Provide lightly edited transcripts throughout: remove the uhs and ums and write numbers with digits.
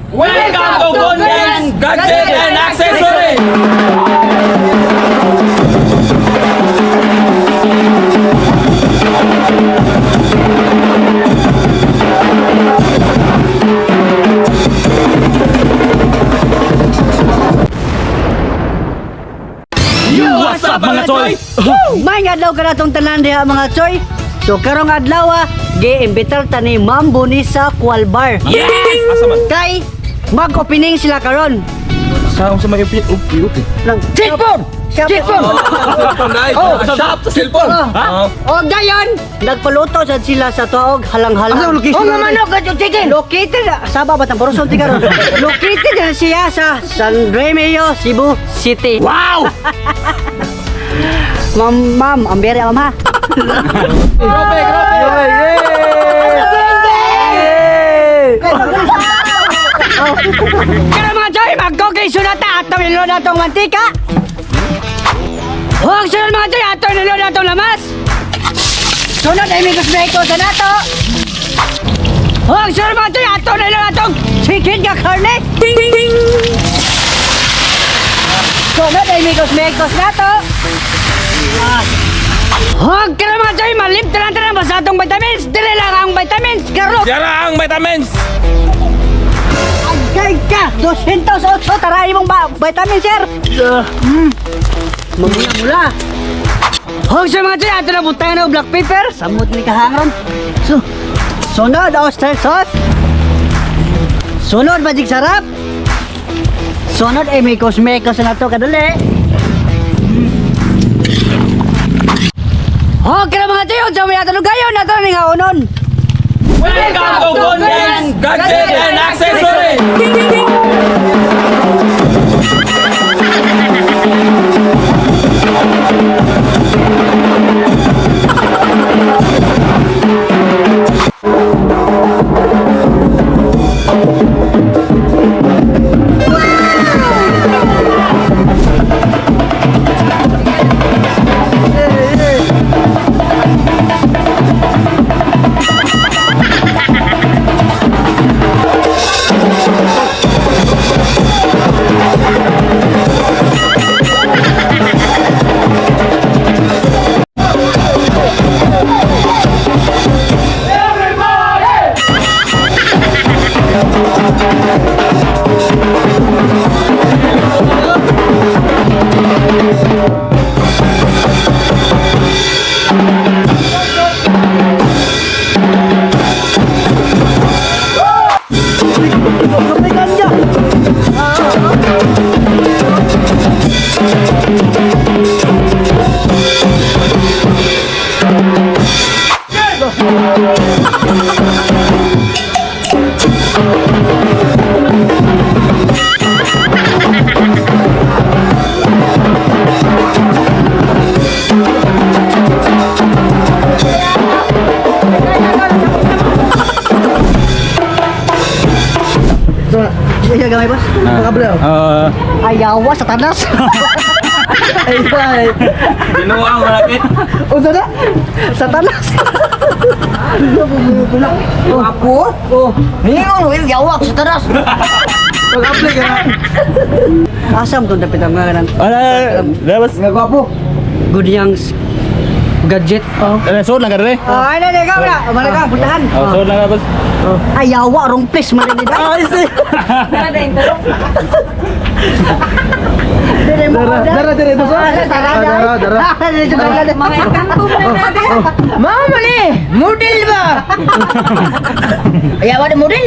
Welcome to Gunyan's Gadget and Accessory! What's up mga choy? May adlaw ka na itong tanan diha mga choy. So karong adlaw gi-imbitar ta ni Ma'am Buni sa Qual Bar. Yes! Asa man? Kay mag-opening sila karon. Saan sa may upi? Lang cellphone. Cellphone. Oh, shop sa cellphone. O dayon, nagpaluto sad sila sa tuog halang-halang. Asa ang location? Oh, mamano ka chicken. Located saba ba tang Borosol ti karon. Located na siya sa San Remio, Cebu City. Wow! Ma'am, ambere ma'am ha. Grabe! Kaya mga choy, mag-cooking sunata at tawilo na itong mantika. Huwag sunod mga choy, at tawilo na itong lamas. Sunod ay migos-meko sa nato. Huwag sunod mga choy, at tawilo na itong chicken ka karne. Sunod ay migos-meko sa nato. Huwag ka na mga choy, malip tanan-tanan ba sa itong vitamins. Dili lang ang vitamins, karo. Yara ang vitamins! Agay ka! 208 taray mong vitamin, sir! Mamula-mula! Huwag siya mga tiyan! Ito na butang na black pepper! Samot ni kahangon! Sunod, oyster sauce! Sunod, magic sarap! Sunod, ay may kosmekos na ito kadali! Huwag ka na mga tiyan! Sa may atalong gayon! Ito na nga unon! Welcome to Gunyan's Gadget and Accessory! Iya gamay bos. Kabel. Ayawa sa tanas. Ay bay. Ginawa ang malapit. Unsa na? Sa tanas. Oh, ako? Oh, hingon will yawa sa tanas. Pag-apply ka na. Asam to dapat ang ngaran. Labas. Nagwapo. Good yang gadget. Oh. Suot lang ka rin eh. Ay na ka na. Mana ka puntahan. Suot lang labas. Ayawa wrong place man ni dai. Ay, si. Dara dito sa. Dara. Mga kanto na natin. Mama ni, model ba? Ayawa ni model.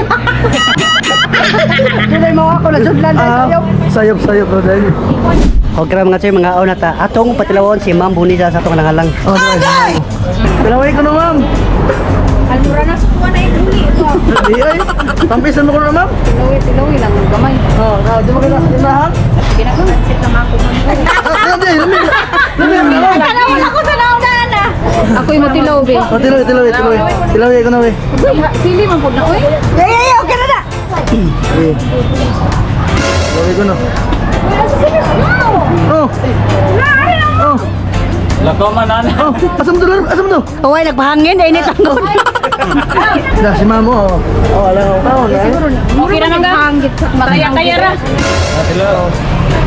Dili mo ako na sudlan sayop. Sayop brother. Okay mga choy, mga auna ta. Atong patilawon si Ma'am Buni sa atong halang-halang. Okay. Tilawin ko na Ma'am. Almura na sa kuha na yung huli ito. Di ay. Tampisan mo ko na Ma'am. Tilawi lang ang gamay. Di mo kinahan? Pinakapansit naman ako man. Kalawal ako sa naunahan na. Ako'y matilaw, be. Tilawi ko na we. Sili man po na ko eh. Okay na. Tilawi ko na. Lako man na. Asam to? Away nagpahangin, init ang gon. Dah si Mamo. Oh, alam ko. Okay na nga. Kaya ra.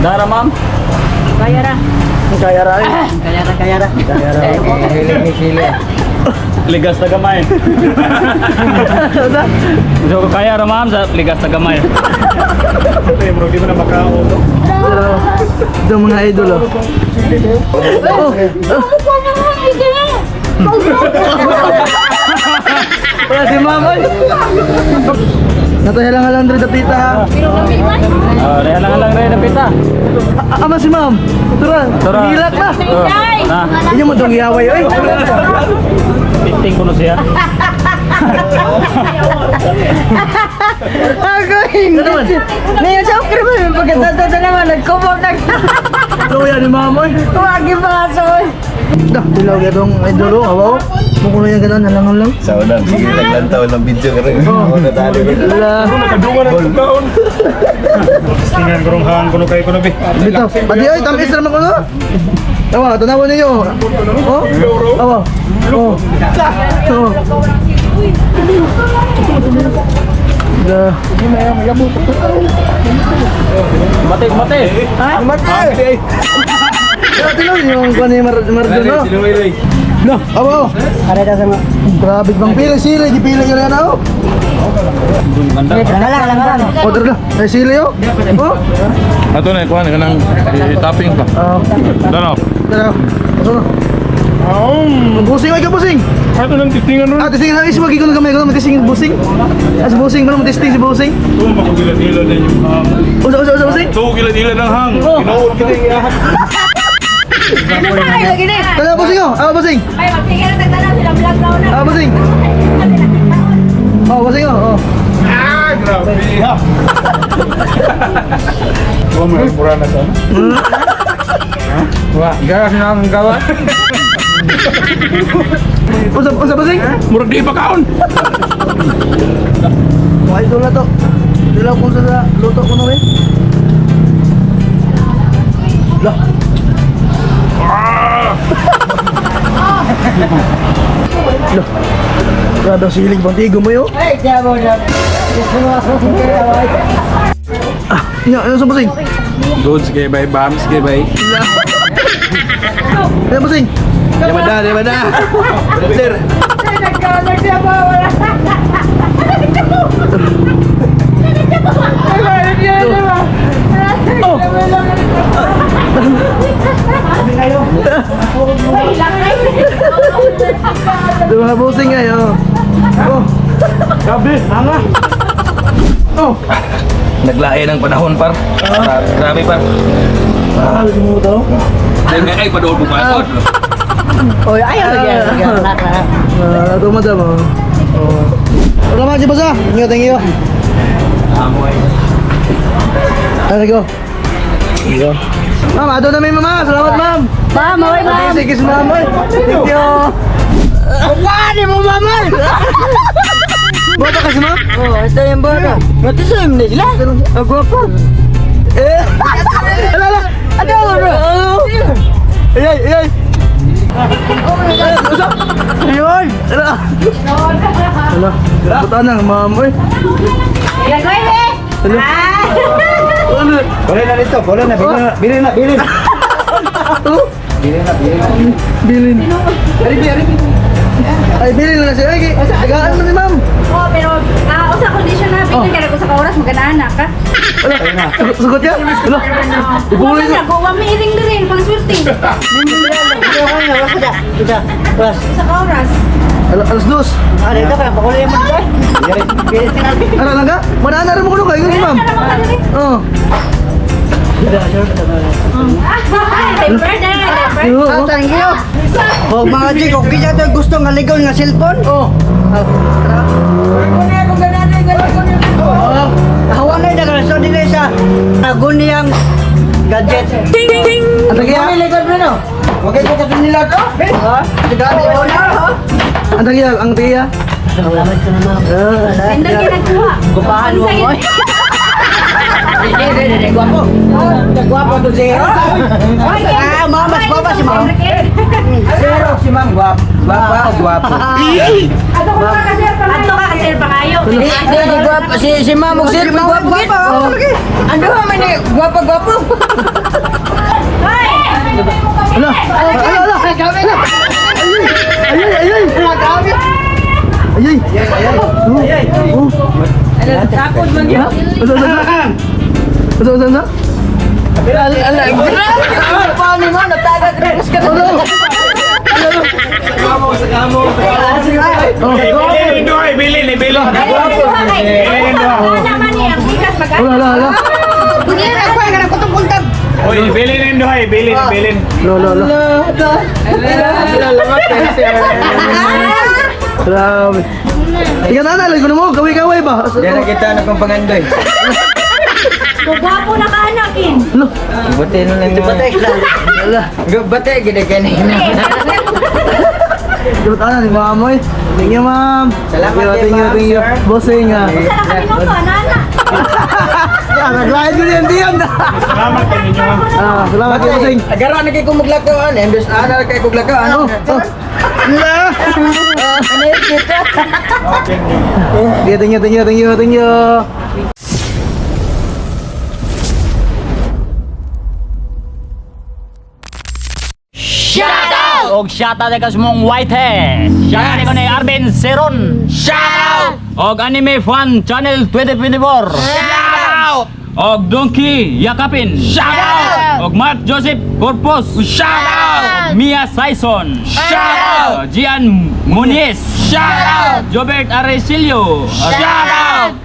Dara ma'am. Kaya ra. Kaya ra. Ligas na gamay. So kaya ra ma'am sa ligas na gamay. Bro, di mo na makaulo. Ito mga idol oh. Wala si Mamo. Nataya lang rin pita ha. Reha lang rin na pita. Ama si Ma'am. Tura. Hilak na. Inyo mo dong iaway oy. Piting ko na siya. Ako hindi. Ngayon sa okra mo, pagkatata naman, nagkumog na. Ano yan ni Ma'am oy? Huwag yung baso. Dah, dilaw ya dong idol oh. Awaw. Mukulo yung ganun, halangan lang. Sa unang, sige, naglantaw ng video ka rin. Oo, natalo rin. Wala. Nakadungan ang kaon. Tingnan ko rong hang kuno kay kuno bi. Bitaw. Adi oy, tamis naman ko no. Awa, tanawan ninyo. Oh? Awa. Oh. Oh. Dah. Mati. Mati. Tinaw yung kuan ni Mardono. No, awa. Ada dah sama. Grabe bang pila sila, gipila ka na oh. Lang. Order na. Ay sila yo. Oh. Ato na, kuhan ka ng topping pa. Dalaw. Tara. Ano? Busing ay ka busing. Ato nang titingan ron. Ah, testing na is wagi ko na gamay ko, testing busing. As busing man mo testing si busing. Kung makagila-gila na yung hang. Usa busing. Ito, gila-gila ng hang. Ginood kita yung yahat. Tara busing oh. Ah, busing. Ay, magtigil na tagtanong sila vlog daw na. Ah, busing. Oh, busing oh. Oh. Ah, grabe. Oh, may mura na sana. Wah, garas na ang gawa. Usa busing. Murag di pa kaon. Why do na to? Dilaw kung sa luto ko na eh. Lah. Lah. Grabe ang siling pantigo mo yun. Ay, jabo na. Ano sa busing? Goods kay bay, bams kay bay. Ano busing? Di ba da? Sir. Ito mga busing ngayon. Oh. Gabi, hanga. Oh. Naglae ng panahon par. Grabe par. Ah, mo daw. Ay, padoon mo pa. Oy, ayaw na yan. Ito madam oh. Oh. Salamat si Basa. Thank you. Let's go. Go. Ma'am, ato na may mama. Salamat ma'am. Ma'am, oy, ma'am. Sige si ma'am. Oy. Thank you. Wani mo, mama. Bata kasi ma'am? Oh, ito yung bata. Matisim na sila. Ang gwapo. Eh. Ala. Ano, bro? Ay. Usa. Ayun. Ala. Ala. Buta na ma'am. Oy. Ilan ko eh? Ano? Ano? Boleh na dito, boleh na. Bilin na. Oh. Bilin. Ay, bilin na siya. Ay, tagaan mo ni ma'am. Oo, pero sa condition na, pinagkala ko sa kauras, magana ka. Ala. Sugot niya? Ala. Ibulin niya. Gawa may iring na rin, pang swerte. Sa kauras. Alas dos. Ano ito ka? Pakulay mo dito. Ano lang ka? Manaan na rin mo kuno kayo ni ma'am. Oh. Happy birthday! Yo. Thank you. Oh, mga chik, okay siya ito gusto nga ligaw nga cellphone? Oh. Hawa na yung nagalaso din sa aguniyang gadget. Ano kaya? Kami likod mo no? Huwag kayo ka nila to? Ha? Sigari mo na ha? Ang tagiya, ang tagiya. Hindi ginagawa. Gupahan mo mo. Hindi, guwapo. Guwapo to siya. Ah, mama, si mama si mama. Zero si ma'am, guwapo. Guwapo, guwapo. Ato ka kasi pa kayo. Si Mamog Sir, magwapo gid. Ando man ni gwapo-gwapo. Ala. Ay, kami na. Ayay. Takot man yun. Asa? Paano mo natagag rin ka na. Bilin. Wala. Oy, bilin Indoy, bilin. Lo. Grabe. Tingnan na, lagi ko na mo, kaway-kaway ba? Diyan kita na kong pangandoy. Gwapo na ka anakin. Lo. Bate no lang naman. Wala. Bate gina kanina. Dapat ana ni Mamoy. Thank you, ma'am. Salamat Thank you. sir. Bossing ah. Sana kami mo to, nana. Nag-ride ko yan diyan. Salamat kay ninyo. Salamat kay bossing. Agaro na kay kumaglakawan, embes ana kay kumaglakawan. Ano yun kita? Thank you. Og shoutout ka sa mong Whitehead. Shoutout ko ni Arvin Seron. Shoutout. Og Anime Fan Channel 2024. Shoutout. Og Donkey Yakapin. Shoutout. Og Mark Joseph Corpus. Shoutout. Mia Saison. Shoutout. Gian Muniz. Shoutout. Jobert Aresilio. Shoutout.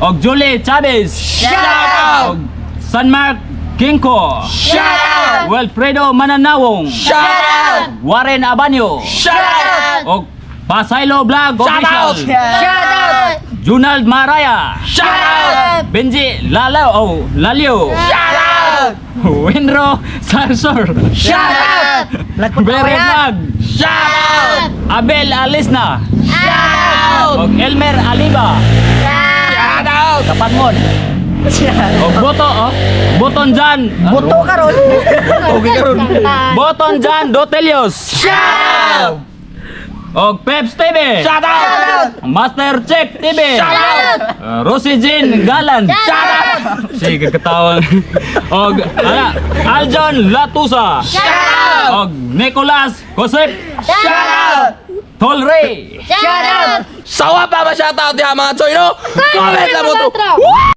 Og Julie Chavez. Shoutout. Og San Mark Kinko. Shoutout. Wilfredo Mananawong. Shoutout. Warren Abanyo. Shoutout. Og Pasaylo Vlog Official. Shoutout. Junald Maraya. Shoutout. Benji Lalio. Shoutout. Winro Sarsor. Shoutout. Berry Vlog. Shoutout. Abel Alisna. Shoutout. Og Elmer Aliba. Shoutout. Kapangon. Og Boton Jan. Buto karon. Boton Jan Dotelios. Shoutout. Og Peps TV. Shoutout. Master Chef TV. Shoutout. Rosie Jean Galan. Shoutout. Sige katawan. Og Aljon Latusa. Shoutout. Og Nicolas Josep. Shoutout. Tolrey. Shoutout. Sawa pa ba shoutout diha mga choy no? Comment lang mo to.